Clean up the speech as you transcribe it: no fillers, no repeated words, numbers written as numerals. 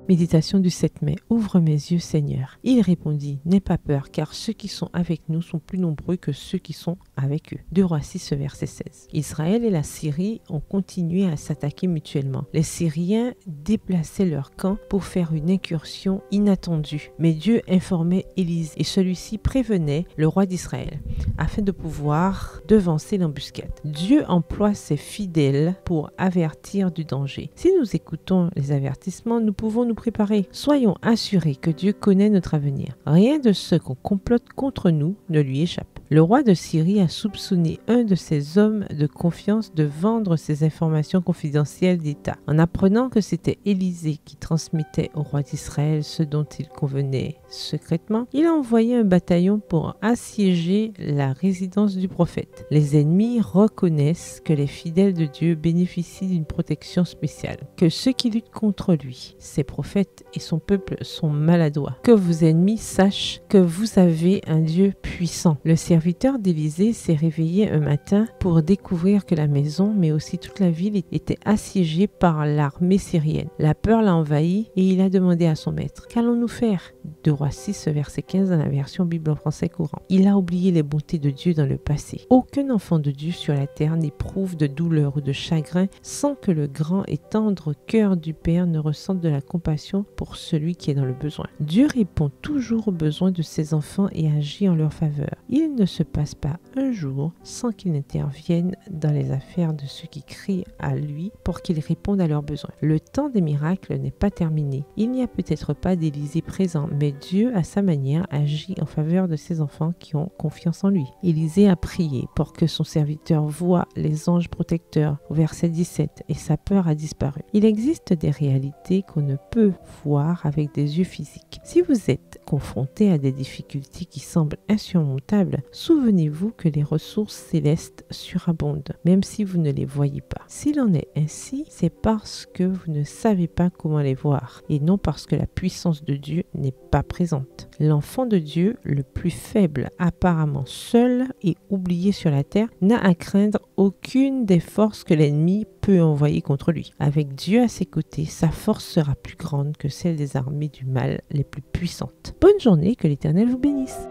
Méditation du 7 mai. Ouvre mes yeux, Seigneur. Il répondit, n'aie pas peur, car ceux qui sont avec nous sont plus nombreux que ceux qui sont avec eux. 2 Rois 6, verset 16. Israël et la Syrie ont continué à s'attaquer mutuellement. Les Syriens déplaçaient leur camp pour faire une incursion inattendue. Mais Dieu informait Élisée et celui-ci prévenait le roi d'Israël afin de pouvoir devancer l'embuscade. Dieu emploie ses fidèles pour avertir du danger. Si nous écoutons les avertissements, nous pouvons nous préparer. Soyons assurés que Dieu connaît notre avenir. Rien de ce qu'on complote contre nous ne lui échappe. Le roi de Syrie a soupçonné un de ses hommes de confiance de vendre ses informations confidentielles d'État. En apprenant que c'était Élisée qui transmettait au roi d'Israël ce dont il convenait secrètement, il a envoyé un bataillon pour assiéger la résidence du prophète. Les ennemis reconnaissent que les fidèles de Dieu bénéficient d'une protection spéciale, que ceux qui luttent contre lui, ses prophètes et son peuple sont maladroits. Que vos ennemis sachent que vous avez un Dieu puissant. Le serviteur d'Élisée s'est réveillé un matin pour découvrir que la maison, mais aussi toute la ville, était assiégée par l'armée syrienne. La peur l'a envahi et il a demandé à son maître, qu'allons-nous faire ? 2 Rois 6, verset 15 dans la version Bible en français courant. Il a oublié les bontés de Dieu dans le passé. Aucun enfant de Dieu sur la terre n'éprouve de douleur ou de chagrin sans que le grand et tendre cœur du Père ne ressente de la compassion pour celui qui est dans le besoin. Dieu répond toujours aux besoins de ses enfants et agit en leur faveur. Il ne se passe pas un jour sans qu'il n'intervienne dans les affaires de ceux qui crient à lui pour qu'il réponde à leurs besoins. Le temps des miracles n'est pas terminé. Il n'y a peut-être pas d'Élisée présent, mais Dieu, à sa manière, agit en faveur de ses enfants qui ont confiance en lui. Élisée a prié pour que son serviteur voie les anges protecteurs au verset 17 et sa peur a disparu. Il existe des réalités qu'on ne peut voir avec des yeux physiques. Si vous êtes confronté à des difficultés qui semblent insurmontables, souvenez-vous que les ressources célestes surabondent, même si vous ne les voyez pas. S'il en est ainsi, c'est parce que vous ne savez pas comment les voir, et non parce que la puissance de Dieu n'est pas présente. L'enfant de Dieu, le plus faible, apparemment seul et oublié sur la terre, n'a à craindre aucune des forces que l'ennemi peut envoyer contre lui. Avec Dieu à ses côtés, sa force sera plus grande que celle des armées du mal les plus puissantes. Bonne journée, que l'Éternel vous bénisse.